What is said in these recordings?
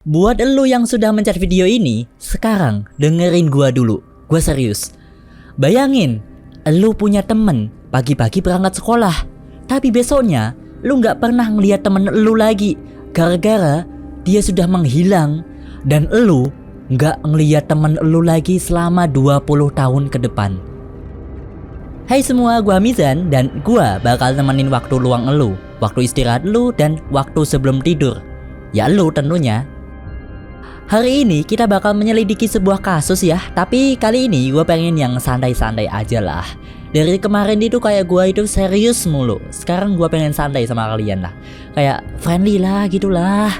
Buat elu yang sudah mencari video ini, sekarang dengerin gua dulu. Gua serius. Bayangin, elu punya temen pagi-pagi berangkat sekolah, tapi besoknya lu gak pernah ngeliat temen elu lagi gara-gara dia sudah menghilang, dan elu gak ngeliat temen elu lagi selama 20 tahun ke depan. Hai semua, gua Mizan dan gua bakal nemenin waktu luang elu, waktu istirahat elu, dan waktu sebelum tidur. Ya elu tentunya. Hari ini kita bakal menyelidiki sebuah kasus ya, tapi kali ini gue pengen yang santai-santai aja lah. Dari kemarin itu kayak gue itu serius mulu, sekarang gue pengen santai sama kalian lah. Kayak friendly lah gitulah.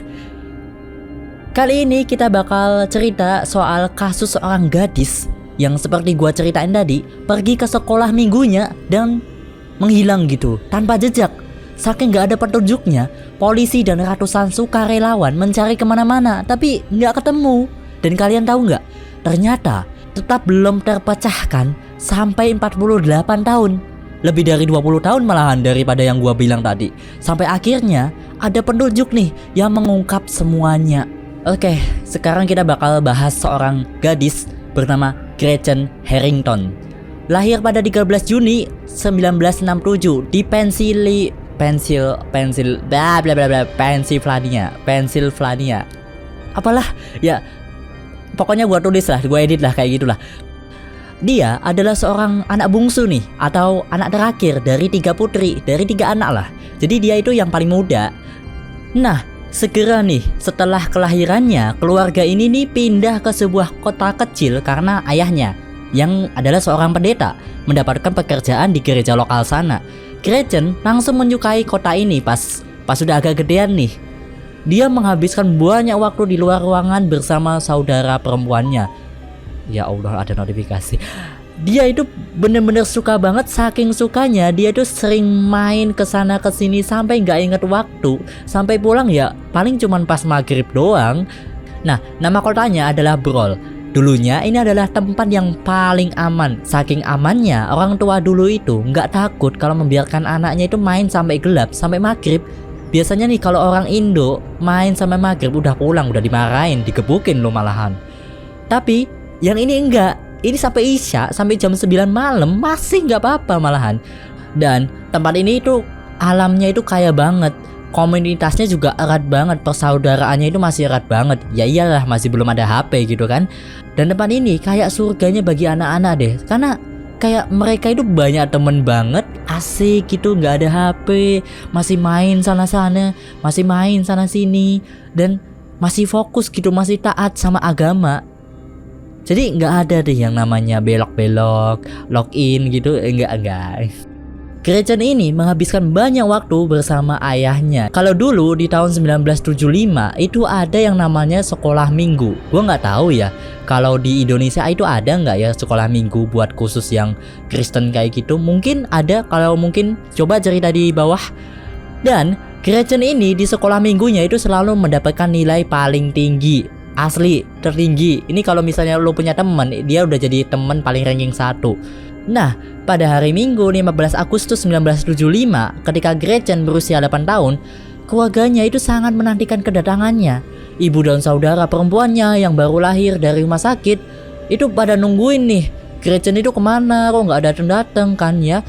Kali ini kita bakal cerita soal kasus seorang gadis yang seperti gue ceritain tadi, pergi ke sekolah minggunya dan menghilang gitu, tanpa jejak. Saking gak ada petunjuknya, polisi dan ratusan sukarelawan mencari kemana-mana, tapi gak ketemu. Dan kalian tahu gak? Ternyata tetap belum terpecahkan sampai 48 tahun. Lebih dari 20 tahun malahan daripada yang gua bilang tadi. Sampai akhirnya ada petunjuk nih yang mengungkap semuanya. Oke, sekarang kita bakal bahas seorang gadis bernama Gretchen Harrington. Lahir pada 13 Juni 1967 di Pennsylvania. Apalah ya, pokoknya gua tulis lah, gua edit lah kayak gitulah. Dia adalah seorang anak bungsu nih, atau anak terakhir dari 3 putri, dari 3 anak lah. Jadi dia itu yang paling muda. Nah, segera nih setelah kelahirannya, keluarga ini nih pindah ke sebuah kota kecil karena ayahnya yang adalah seorang pendeta mendapatkan pekerjaan di gereja lokal sana. Gretchen langsung menyukai kota ini pas sudah agak gedean nih. Dia menghabiskan banyak waktu di luar ruangan bersama saudara perempuannya. Ya Allah, ada notifikasi. Dia itu bener-bener suka banget, saking sukanya dia itu sering main kesana kesini sampai nggak inget waktu. Sampai pulang ya paling cuman pas maghrib doang. Nah, nama kotanya adalah Brol. Dulunya ini adalah tempat yang paling aman. Saking amannya, orang tua dulu itu nggak takut kalau membiarkan anaknya itu main sampai gelap, sampai maghrib. Biasanya nih kalau orang Indo main sampai maghrib udah pulang, udah dimarahin, digebukin lo malahan. Tapi yang ini enggak. Ini sampai Isya, sampai jam 9 malam masih nggak apa-apa malahan. Dan tempat ini itu alamnya itu kaya banget. Komunitasnya juga erat banget, persaudaraannya itu masih erat banget. Ya iyalah, masih belum ada HP gitu kan. Dan tempat ini kayak surganya bagi anak-anak deh, karena kayak mereka itu banyak temen banget, asik gitu, nggak ada HP, masih main sana-sana, masih main sana-sini, dan masih fokus gitu, masih taat sama agama. Jadi nggak ada deh yang namanya belok-belok, login gitu, enggak. Gretchen ini menghabiskan banyak waktu bersama ayahnya. Kalau dulu di tahun 1975 itu ada yang namanya sekolah minggu. Gue nggak tahu ya kalau di Indonesia itu ada nggak ya sekolah minggu buat khusus yang Kristen kayak gitu. Mungkin ada, kalau mungkin coba cerita di bawah. Dan Gretchen ini di sekolah minggunya itu selalu mendapatkan nilai paling tinggi. Asli tertinggi. Ini kalau misalnya lo punya teman, dia udah jadi teman paling ranking 1. Nah, pada hari Minggu 15 Agustus 1975, ketika Gretchen berusia 8 tahun, keluarganya itu sangat menantikan kedatangannya. Ibu dan saudara perempuannya yang baru lahir dari rumah sakit itu pada nungguin nih, Gretchen itu kemana, kok nggak datang kan ya.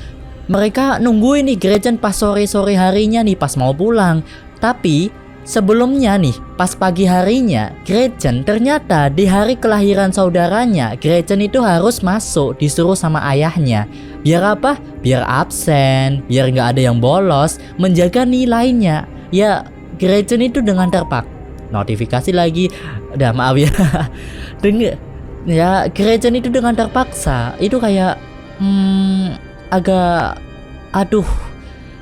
Mereka nungguin nih Gretchen pas sore-sore harinya nih, pas mau pulang. Tapi sebelumnya nih, pas pagi harinya, Gretchen ternyata di hari kelahiran saudaranya, Gretchen itu harus masuk, disuruh sama ayahnya. Biar apa? Biar absen, biar nggak ada yang bolos, menjaga nilainya. Ya, Gretchen itu dengan notifikasi lagi, udah maaf ya. Ya, Gretchen itu dengan terpaksa, itu kayak agak, aduh.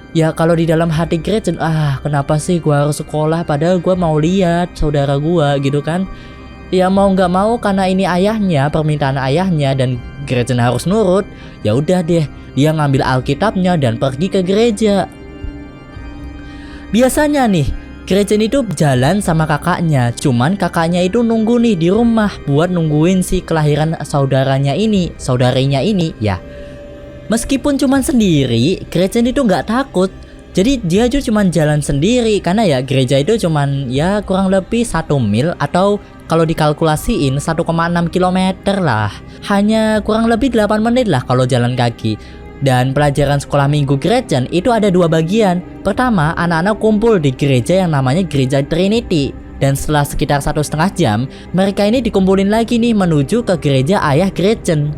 Ya kalau di dalam hati Gretchen, kenapa sih gue harus sekolah padahal gue mau lihat saudara gue gitu kan. Ya mau nggak mau karena ini ayahnya, permintaan ayahnya, dan Gretchen harus nurut. Ya udah deh, dia ngambil Alkitabnya dan pergi ke gereja. Biasanya nih Gretchen itu jalan sama kakaknya, cuman kakaknya itu nunggu nih di rumah buat nungguin si kelahiran saudarinya ini ya. Meskipun cuman sendiri, Gretchen itu nggak takut. Jadi dia juga cuma jalan sendiri karena ya gereja itu cuman ya kurang lebih 1 mil atau kalau dikalkulasiin 1,6 kilometer lah. Hanya kurang lebih 8 menit lah kalau jalan kaki. Dan pelajaran sekolah minggu Gretchen itu ada 2 bagian. Pertama, anak-anak kumpul di gereja yang namanya gereja Trinity. Dan setelah sekitar 1,5 jam, mereka ini dikumpulin lagi nih menuju ke gereja ayah Gretchen.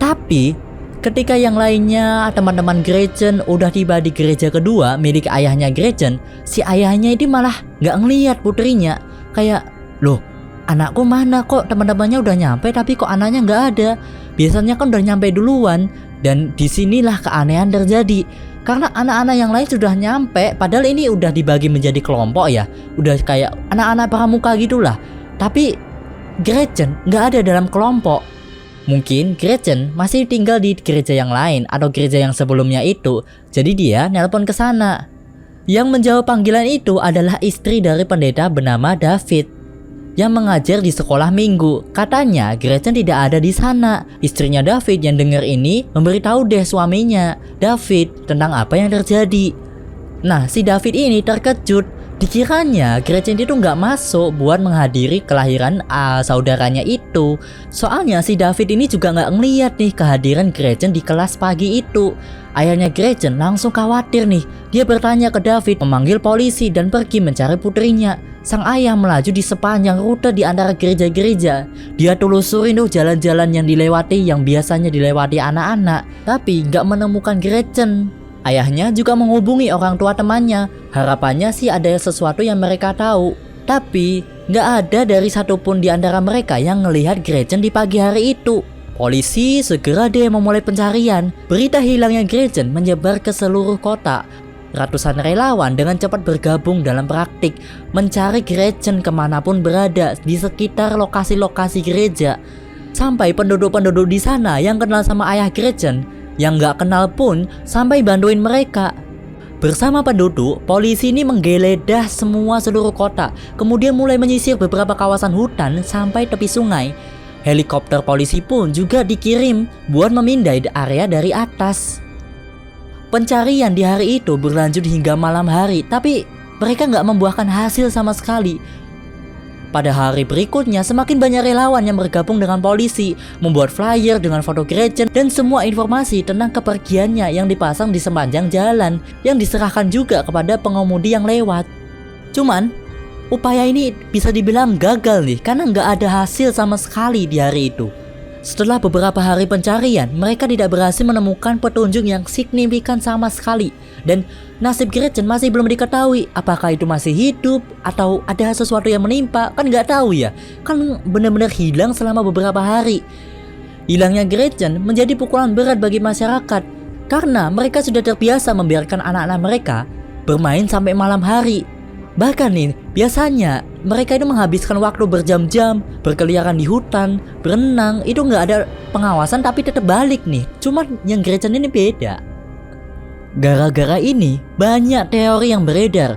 Tapi ketika yang lainnya teman-teman Gretchen udah tiba di gereja kedua milik ayahnya Gretchen, si ayahnya ini malah nggak ngeliat putrinya. Kayak, loh, anakku mana, kok teman-temannya udah nyampe tapi kok anaknya nggak ada. Biasanya kan udah nyampe duluan. Dan disinilah keanehan terjadi. Karena anak-anak yang lain sudah nyampe, padahal ini udah dibagi menjadi kelompok ya. Udah kayak anak-anak pramuka gitulah. Tapi Gretchen nggak ada dalam kelompok. Mungkin Gretchen masih tinggal di gereja yang lain atau gereja yang sebelumnya itu. Jadi dia nelpon ke sana. Yang menjawab panggilan itu adalah istri dari pendeta bernama David yang mengajar di sekolah minggu. Katanya Gretchen tidak ada di sana. Istrinya David yang dengar ini memberitahu deh suaminya David tentang apa yang terjadi. Nah, si David ini terkejut. Dikiranya Gretchen itu nggak masuk buat menghadiri kelahiran saudaranya itu. Soalnya si David ini juga nggak ngeliat nih kehadiran Gretchen di kelas pagi itu. Ayahnya Gretchen langsung khawatir nih. Dia bertanya ke David, memanggil polisi dan pergi mencari putrinya. Sang ayah melaju di sepanjang rute di antara gereja-gereja. Dia telusurin tuh jalan-jalan yang dilewati yang biasanya dilewati anak-anak, tapi nggak menemukan Gretchen. Ayahnya juga menghubungi orang tua temannya. Harapannya sih ada sesuatu yang mereka tahu. Tapi nggak ada dari satupun di antara mereka yang ngelihat Gretchen di pagi hari itu. Polisi segera deh memulai pencarian. Berita hilangnya Gretchen menyebar ke seluruh kota. Ratusan relawan dengan cepat bergabung dalam praktik mencari Gretchen kemanapun berada di sekitar lokasi-lokasi gereja. Sampai penduduk-penduduk di sana yang kenal sama ayah Gretchen, yang gak kenal pun sampai bantuin mereka. Bersama penduduk, polisi ini menggeledah semua seluruh kota, kemudian mulai menyisir beberapa kawasan hutan sampai tepi sungai. Helikopter polisi pun juga dikirim buat memindai area dari atas. Pencarian di hari itu berlanjut hingga malam hari, tapi mereka nggak membuahkan hasil sama sekali. Pada hari berikutnya, semakin banyak relawan yang bergabung dengan polisi, membuat flyer dengan foto Gretchen dan semua informasi tentang kepergiannya yang dipasang di sepanjang jalan, yang diserahkan juga kepada pengemudi yang lewat. Cuman, upaya ini bisa dibilang gagal nih, karena nggak ada hasil sama sekali di hari itu. Setelah beberapa hari pencarian, mereka tidak berhasil menemukan petunjuk yang signifikan sama sekali. Dan nasib Gretchen masih belum diketahui. Apakah itu masih hidup atau ada sesuatu yang menimpa, kan nggak tahu ya. Kan benar-benar hilang selama beberapa hari. Hilangnya Gretchen menjadi pukulan berat bagi masyarakat, karena mereka sudah terbiasa membiarkan anak-anak mereka bermain sampai malam hari. Bahkan nih, biasanya mereka itu menghabiskan waktu berjam-jam berkeliaran di hutan, berenang, itu nggak ada pengawasan tapi tetap balik nih. Cuma yang Gretchen ini beda. Gara-gara ini banyak teori yang beredar.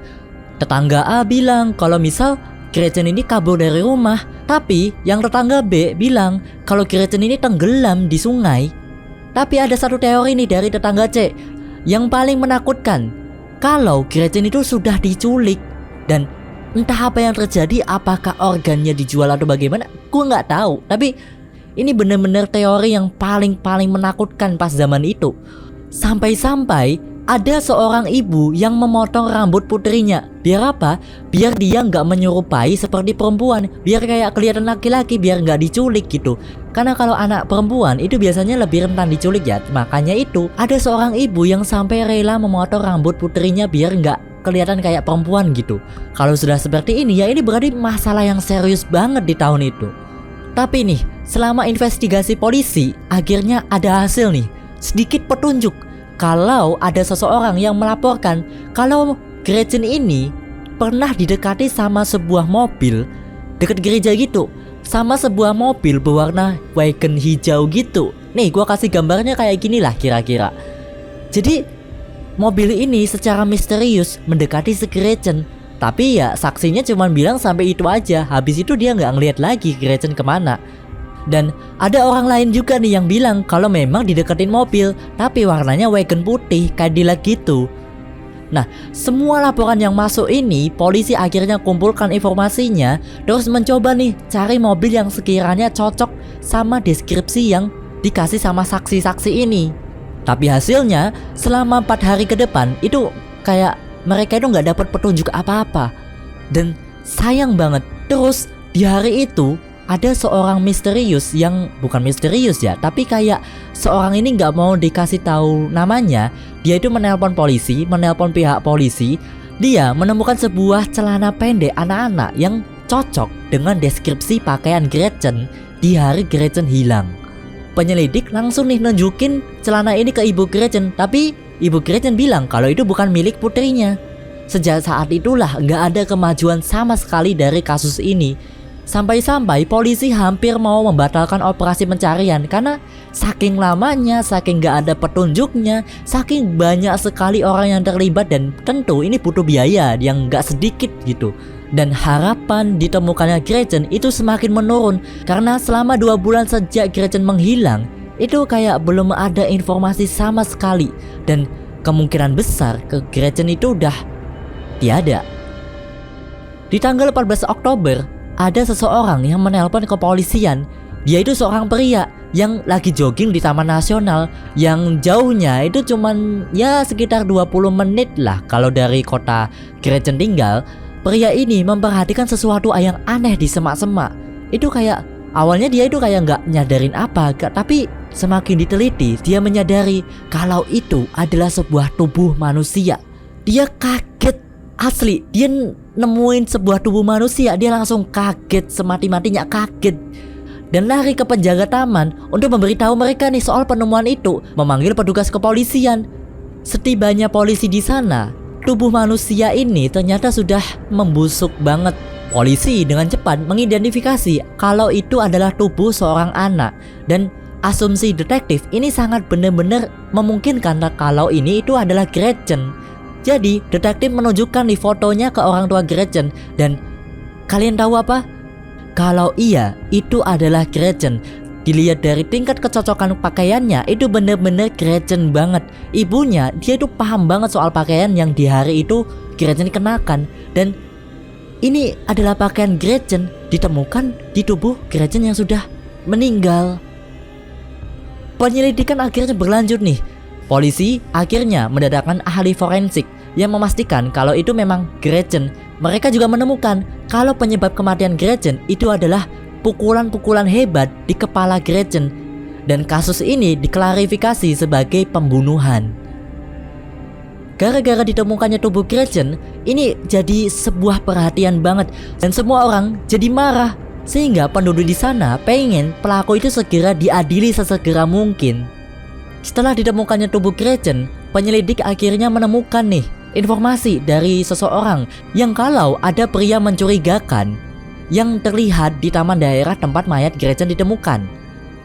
Tetangga A bilang kalau misal Gretchen ini kabur dari rumah, tapi yang tetangga B bilang kalau Gretchen ini tenggelam di sungai. Tapi ada satu teori nih dari tetangga C yang paling menakutkan, kalau Gretchen itu sudah diculik. Dan entah apa yang terjadi, apakah organnya dijual atau bagaimana, gue nggak tahu. Tapi ini benar-benar teori yang paling menakutkan pas zaman itu. Sampai-sampai ada seorang ibu yang memotong rambut putrinya. Biar apa? Biar dia nggak menyerupai seperti perempuan. Biar kayak kelihatan laki-laki, biar nggak diculik gitu. Karena kalau anak perempuan itu biasanya lebih rentan diculik ya. Makanya itu ada seorang ibu yang sampai rela memotong rambut putrinya biar nggak kelihatan kayak perempuan gitu. Kalau sudah seperti ini ya ini berarti masalah yang serius banget di tahun itu. Tapi nih, selama investigasi polisi, akhirnya ada hasil nih. Sedikit petunjuk kalau ada seseorang yang melaporkan kalau Gretchen ini pernah didekati sama sebuah mobil dekat gereja gitu. Sama sebuah mobil berwarna wagon hijau gitu. Nih gua kasih gambarnya kayak gini lah kira-kira. Jadi mobil ini secara misterius mendekati si Gretchen. Tapi ya saksinya cuma bilang sampai itu aja. Habis itu dia nggak ngeliat lagi Gretchen kemana. Dan ada orang lain juga nih yang bilang kalau memang dideketin mobil, tapi warnanya wagon putih, Cadillac gitu. Nah, semua laporan yang masuk ini, polisi akhirnya kumpulkan informasinya, terus mencoba nih cari mobil yang sekiranya cocok sama deskripsi yang dikasih sama saksi-saksi ini. Tapi hasilnya, selama 4 hari ke depan, itu kayak mereka itu nggak dapat petunjuk apa-apa. Dan sayang banget, terus di hari itu, ada seorang misterius yang bukan misterius ya, tapi kayak seorang ini nggak mau dikasih tahu namanya. Dia itu menelpon polisi, menelpon pihak polisi. Dia menemukan sebuah celana pendek anak-anak yang cocok dengan deskripsi pakaian Gretchen di hari Gretchen hilang. Penyelidik langsung nih nunjukin celana ini ke ibu Gretchen, tapi ibu Gretchen bilang kalau itu bukan milik putrinya. Sejak saat itulah nggak ada kemajuan sama sekali dari kasus ini. Sampai-sampai polisi hampir mau membatalkan operasi pencarian karena saking lamanya, saking gak ada petunjuknya, saking banyak sekali orang yang terlibat, dan tentu ini butuh biaya yang gak sedikit gitu. Dan harapan ditemukannya Gretchen itu semakin menurun karena selama 2 bulan sejak Gretchen menghilang, itu kayak belum ada informasi sama sekali, dan kemungkinan besar ke Gretchen itu udah tiada. Di tanggal 14 Oktober, ada seseorang yang menelpon ke kepolisian. Dia itu seorang pria yang lagi jogging di Taman Nasional yang jauhnya itu cuman ya sekitar 20 menit lah kalau dari kota Gretchen tinggal. Pria ini memperhatikan sesuatu yang aneh di semak-semak. Itu kayak awalnya dia itu kayak nggak nyadarin apa, tapi semakin diteliti dia menyadari kalau itu adalah sebuah tubuh manusia. Dia kaget. Asli, dia nemuin sebuah tubuh manusia, dia langsung kaget, semati-matinya kaget. Dan lari ke penjaga taman untuk memberitahu mereka nih soal penemuan itu, memanggil petugas kepolisian. Setibanya polisi di sana, tubuh manusia ini ternyata sudah membusuk banget. Polisi dengan cepat mengidentifikasi kalau itu adalah tubuh seorang anak, dan asumsi detektif ini sangat benar-benar memungkinkan kalau ini itu adalah Gretchen. Jadi detektif menunjukkan di fotonya ke orang tua Gretchen, dan kalian tahu apa? Kalau iya, itu adalah Gretchen. Dilihat dari tingkat kecocokan pakaiannya, itu bener-bener Gretchen banget. Ibunya, dia itu paham banget soal pakaian yang di hari itu Gretchen kenakan. Dan ini adalah pakaian Gretchen ditemukan di tubuh Gretchen yang sudah meninggal. Penyelidikan akhirnya berlanjut nih. Polisi akhirnya mendatangkan ahli forensik yang memastikan kalau itu memang Gretchen. Mereka juga menemukan kalau penyebab kematian Gretchen itu adalah pukulan-pukulan hebat di kepala Gretchen, dan kasus ini diklarifikasi sebagai pembunuhan. Gara-gara ditemukannya tubuh Gretchen, ini jadi sebuah perhatian banget, dan semua orang jadi marah, sehingga penduduk di sana pengen pelaku itu segera diadili sesegera mungkin. Setelah ditemukannya tubuh Gretchen, penyelidik akhirnya menemukan nih informasi dari seseorang yang kalau ada pria mencurigakan yang terlihat di taman daerah tempat mayat Gretchen ditemukan.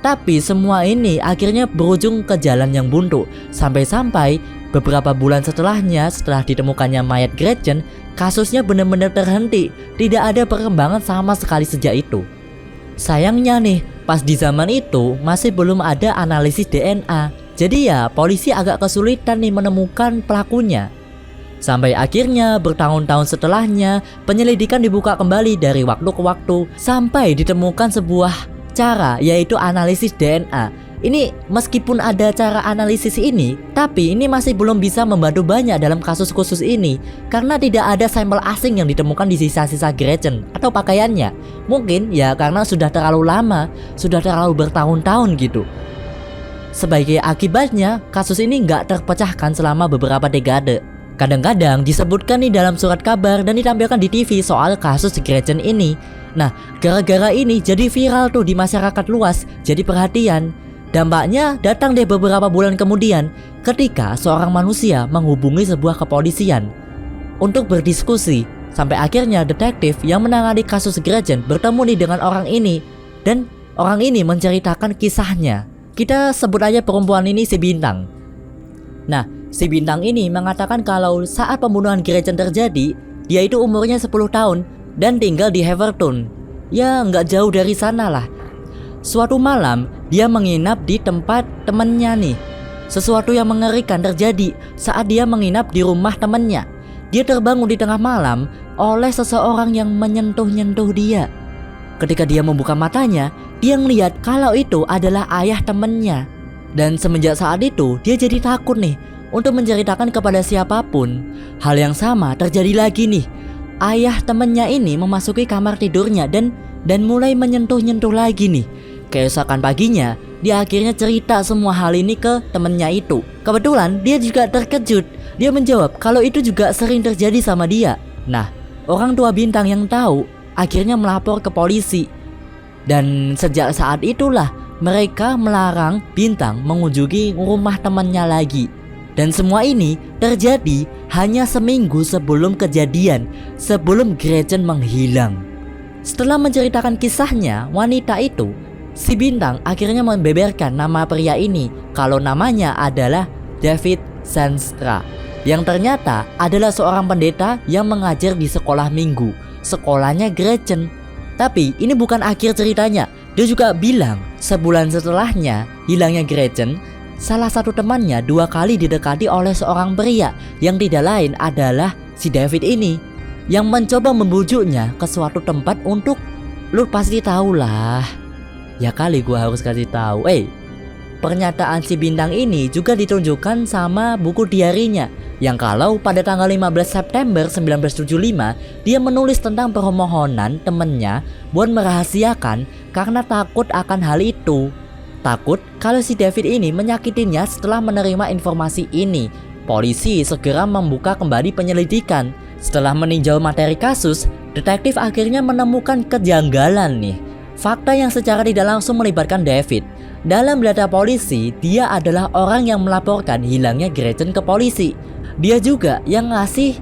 Tapi semua ini akhirnya berujung ke jalan yang buntu. Sampai-sampai beberapa bulan setelahnya, setelah ditemukannya mayat Gretchen, kasusnya benar-benar terhenti. Tidak ada perkembangan sama sekali sejak itu. Sayangnya nih, pas di zaman itu masih belum ada analisis DNA. Jadi ya polisi agak kesulitan nih menemukan pelakunya. Sampai akhirnya bertahun-tahun setelahnya penyelidikan dibuka kembali dari waktu ke waktu sampai ditemukan sebuah cara, yaitu analisis DNA. Ini meskipun ada cara analisis ini, tapi ini masih belum bisa membantu banyak dalam kasus khusus ini karena tidak ada sampel asing yang ditemukan di sisa-sisa Gretchen atau pakaiannya. Mungkin ya karena sudah terlalu lama, sudah terlalu bertahun-tahun gitu. Sebagai akibatnya, kasus ini nggak terpecahkan selama beberapa dekade. Kadang-kadang disebutkan nih dalam surat kabar dan ditampilkan di TV soal kasus Gretchen ini. Nah, gara-gara ini jadi viral tuh di masyarakat luas, jadi perhatian. Dampaknya datang deh beberapa bulan kemudian ketika seorang manusia menghubungi sebuah kepolisian untuk berdiskusi. Sampai akhirnya detektif yang menangani kasus Gretchen bertemu nih dengan orang ini, dan orang ini menceritakan kisahnya. Kita sebut aja perempuan ini si Bintang. Nah, si Bintang ini mengatakan kalau saat pembunuhan Gretchen terjadi, dia itu umurnya 10 tahun dan tinggal di Heverton. Ya nggak jauh dari sana lah. Suatu malam dia menginap di tempat temennya nih. sesuatu yang mengerikan terjadi saat dia menginap di rumah temannya. Dia terbangun di tengah malam oleh seseorang yang menyentuh-nyentuh dia. Ketika dia membuka matanya, dia melihat kalau itu adalah ayah temannya. Dan semenjak saat itu, dia jadi takut nih untuk menceritakan kepada siapapun. Hal yang sama terjadi lagi nih. Ayah temannya ini memasuki kamar tidurnya dan mulai menyentuh-nyentuh lagi nih. Keesokan paginya, dia akhirnya cerita semua hal ini ke temannya itu. Kebetulan dia juga terkejut. Dia menjawab kalau itu juga sering terjadi sama dia. Nah, orang tua Bintang yang tahu akhirnya melapor ke polisi. Dan sejak saat itulah mereka melarang Bintang mengunjungi rumah temannya lagi. Dan semua ini terjadi hanya seminggu sebelum kejadian, sebelum Gretchen menghilang. Setelah menceritakan kisahnya, wanita itu, si Bintang akhirnya membeberkan nama pria ini kalau namanya adalah David Zandstra, yang ternyata adalah seorang pendeta yang mengajar di sekolah minggu, sekolahnya Gretchen. Tapi ini bukan akhir ceritanya. Dia juga bilang sebulan setelahnya hilangnya Gretchen, salah satu temannya 2 kali didekati oleh seorang pria yang tidak lain adalah si David ini, yang mencoba membujuknya ke suatu tempat untuk, lu pasti tahu lah. Ya kali gua harus kasih tahu. Pernyataan si Bintang ini juga ditunjukkan sama buku diarinya, yang kalau pada tanggal 15 September 1975 dia menulis tentang permohonan temennya buat merahasiakan karena takut akan hal itu. Takut kalau si David ini menyakitinya. Setelah menerima informasi ini, polisi segera membuka kembali penyelidikan. Setelah meninjau materi kasus, detektif akhirnya menemukan kejanggalan nih. Fakta yang secara tidak langsung melibatkan David. Dalam data polisi, dia adalah orang yang melaporkan hilangnya Gretchen ke polisi. Dia juga yang ngasih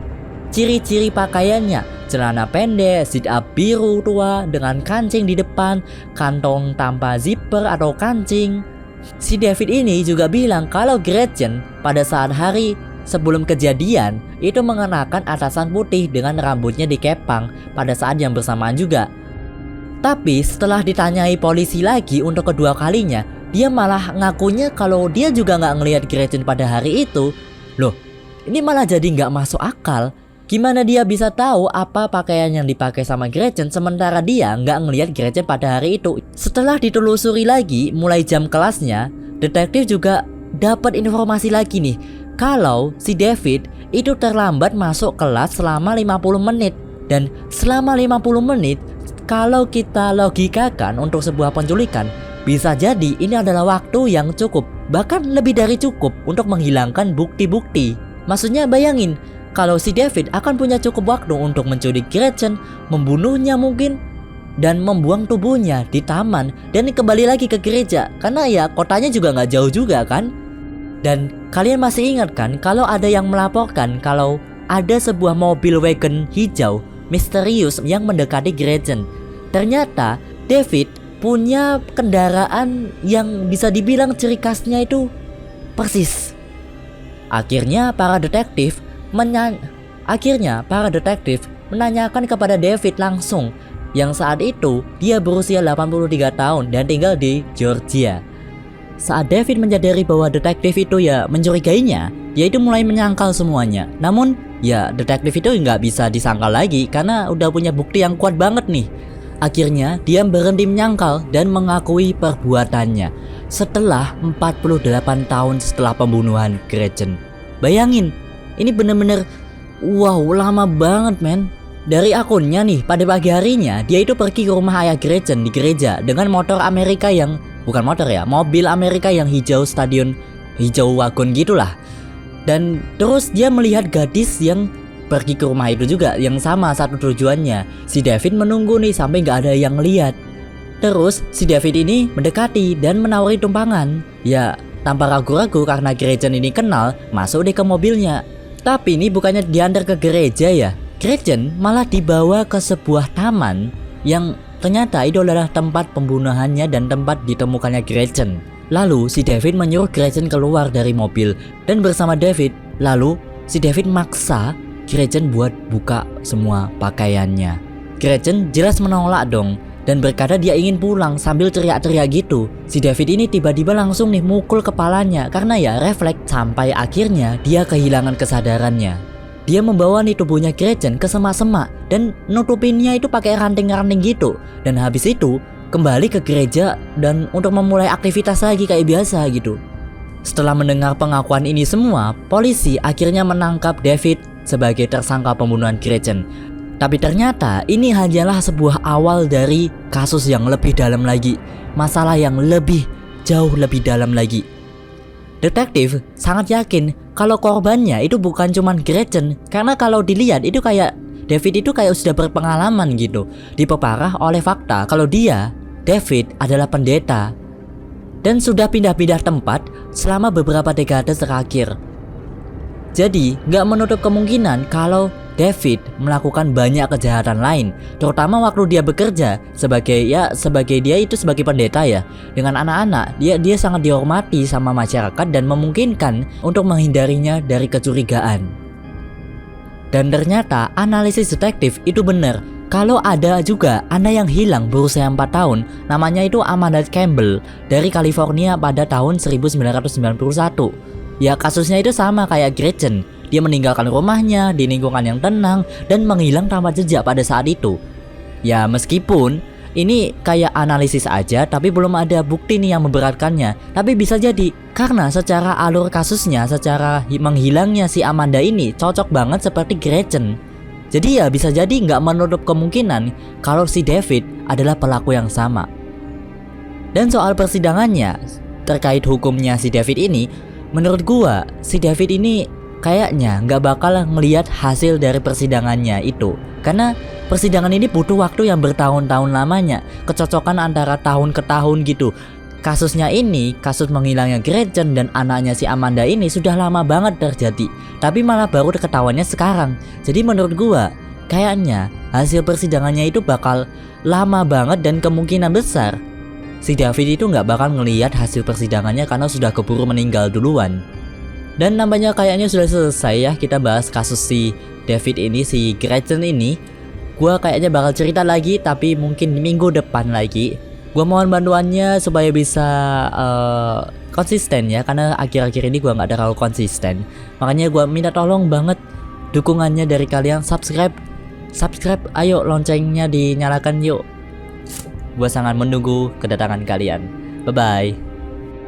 ciri-ciri pakaiannya, celana pendek, zip up biru tua dengan kancing di depan, kantong tanpa zipper atau kancing. Si David ini juga bilang kalau Gretchen pada saat hari sebelum kejadian itu mengenakan atasan putih dengan rambutnya dikepang pada saat yang bersamaan juga. Tapi setelah ditanyai polisi lagi untuk kedua kalinya, dia malah ngakunya kalau dia juga nggak ngelihat Gretchen pada hari itu. Loh, ini malah jadi nggak masuk akal. Gimana dia bisa tahu apa pakaian yang dipakai sama Gretchen sementara dia nggak ngelihat Gretchen pada hari itu? Setelah ditelusuri lagi mulai jam kelasnya, detektif juga dapat informasi lagi nih kalau si David itu terlambat masuk kelas selama 50 menit. Dan selama 50 menit kalau kita logikakan untuk sebuah penculikan, bisa jadi ini adalah waktu yang cukup, bahkan lebih dari cukup untuk menghilangkan bukti-bukti. Maksudnya bayangin, kalau si David akan punya cukup waktu untuk menculik Gretchen, membunuhnya mungkin, dan membuang tubuhnya di taman, dan kembali lagi ke gereja, karena ya kotanya juga nggak jauh juga kan. Dan kalian masih ingat kan kalau ada yang melaporkan kalau ada sebuah mobil wagon hijau misterius yang mendekati Gretchen. Ternyata David punya kendaraan yang bisa dibilang ciri khasnya itu persis. Akhirnya para detektif menanyakan kepada David langsung, yang saat itu dia berusia 83 tahun dan tinggal di Georgia. Saat David menyadari bahwa detektif itu ya mencurigainya, dia itu mulai menyangkal semuanya. Namun ya detektif itu nggak bisa disangkal lagi karena udah punya bukti yang kuat banget nih. Akhirnya dia berhenti menyangkal dan mengakui perbuatannya setelah 48 tahun setelah pembunuhan Gretchen. Bayangin, ini bener-bener wow, lama banget men. Dari akunnya nih, pada pagi harinya dia itu pergi ke rumah ayah Gretchen di gereja dengan motor Amerika yang bukan motor ya, mobil Amerika yang hijau, stadion hijau wagon gitulah. Dan terus dia melihat gadis yang pergi ke rumah itu juga, yang sama satu tujuannya. Si David menunggu nih sampai gak ada yang lihat. Terus si David ini mendekati dan menawari tumpangan. Ya tanpa ragu-ragu karena Gretchen ini kenal, masuk deh ke mobilnya. Tapi ini bukannya diantar ke gereja ya, Gretchen malah dibawa ke sebuah taman yang ternyata itu adalah tempat pembunuhannya dan tempat ditemukannya Gretchen. Lalu si David menyuruh Gretchen keluar dari mobil dan bersama David, lalu si David maksa Gretchen buat buka semua pakaiannya. Gretchen jelas menolak dong, dan berkata dia ingin pulang sambil teriak-teriak gitu. Si David ini tiba-tiba langsung nih mukul kepalanya karena ya refleks, sampai akhirnya dia kehilangan kesadarannya. Dia membawa nih tubuhnya Gretchen ke semak-semak dan nutupinnya itu pakai ranting-ranting gitu. Dan habis itu kembali ke gereja dan untuk memulai aktivitas lagi kayak biasa gitu. Setelah mendengar pengakuan ini semua, polisi akhirnya menangkap David sebagai tersangka pembunuhan Gretchen. Tapi ternyata ini hanyalah sebuah awal dari kasus yang lebih dalam lagi, masalah yang jauh lebih dalam lagi. Detektif sangat yakin kalau korbannya itu bukan cuman Gretchen, karena kalau dilihat itu kayak David itu kayak sudah berpengalaman gitu. Diperparah oleh fakta kalau dia, David, adalah pendeta dan sudah pindah-pindah tempat selama beberapa dekade terakhir. Jadi gak menutup kemungkinan kalau David melakukan banyak kejahatan lain, terutama waktu dia bekerja sebagai dia itu sebagai pendeta ya. Dengan anak-anak, dia sangat dihormati sama masyarakat dan memungkinkan untuk menghindarinya dari kecurigaan. Dan ternyata analisis detektif itu benar. Kalau ada juga anak yang hilang berusia 4 tahun, namanya itu Amanda Campbell dari California pada tahun 1991. Ya kasusnya itu sama kayak Gretchen. Dia meninggalkan rumahnya di lingkungan yang tenang dan menghilang tanpa jejak pada saat itu. Ya meskipun ini kayak analisis aja, tapi belum ada bukti nih yang memberatkannya. Tapi bisa jadi karena secara alur kasusnya, secara menghilangnya si Amanda ini cocok banget seperti Gretchen. Jadi ya bisa jadi nggak menutup kemungkinan kalau si David adalah pelaku yang sama. Dan soal persidangannya terkait hukumnya si David ini, menurut gua si David ini kayaknya nggak bakal ngelihat hasil dari persidangannya itu, karena persidangan ini butuh waktu yang bertahun-tahun lamanya, kecocokan antara tahun ke tahun gitu. Kasusnya ini, kasus menghilangnya Gretchen dan anaknya si Amanda ini sudah lama banget terjadi, tapi malah baru ketahuannya sekarang. Jadi menurut gua kayaknya hasil persidangannya itu bakal lama banget dan kemungkinan besar si David itu nggak bakal ngelihat hasil persidangannya karena sudah keburu meninggal duluan. Dan nampaknya kayaknya sudah selesai ya kita bahas kasus si David ini, si Gretchen ini. Gua kayaknya bakal cerita lagi tapi mungkin minggu depan lagi. Gua mohon bantuannya supaya bisa konsisten ya, karena akhir-akhir ini gua nggak terlalu konsisten. Makanya gua minta tolong banget dukungannya dari kalian. Subscribe, ayo loncengnya dinyalakan yuk. Gua sangat menunggu kedatangan kalian. Bye bye.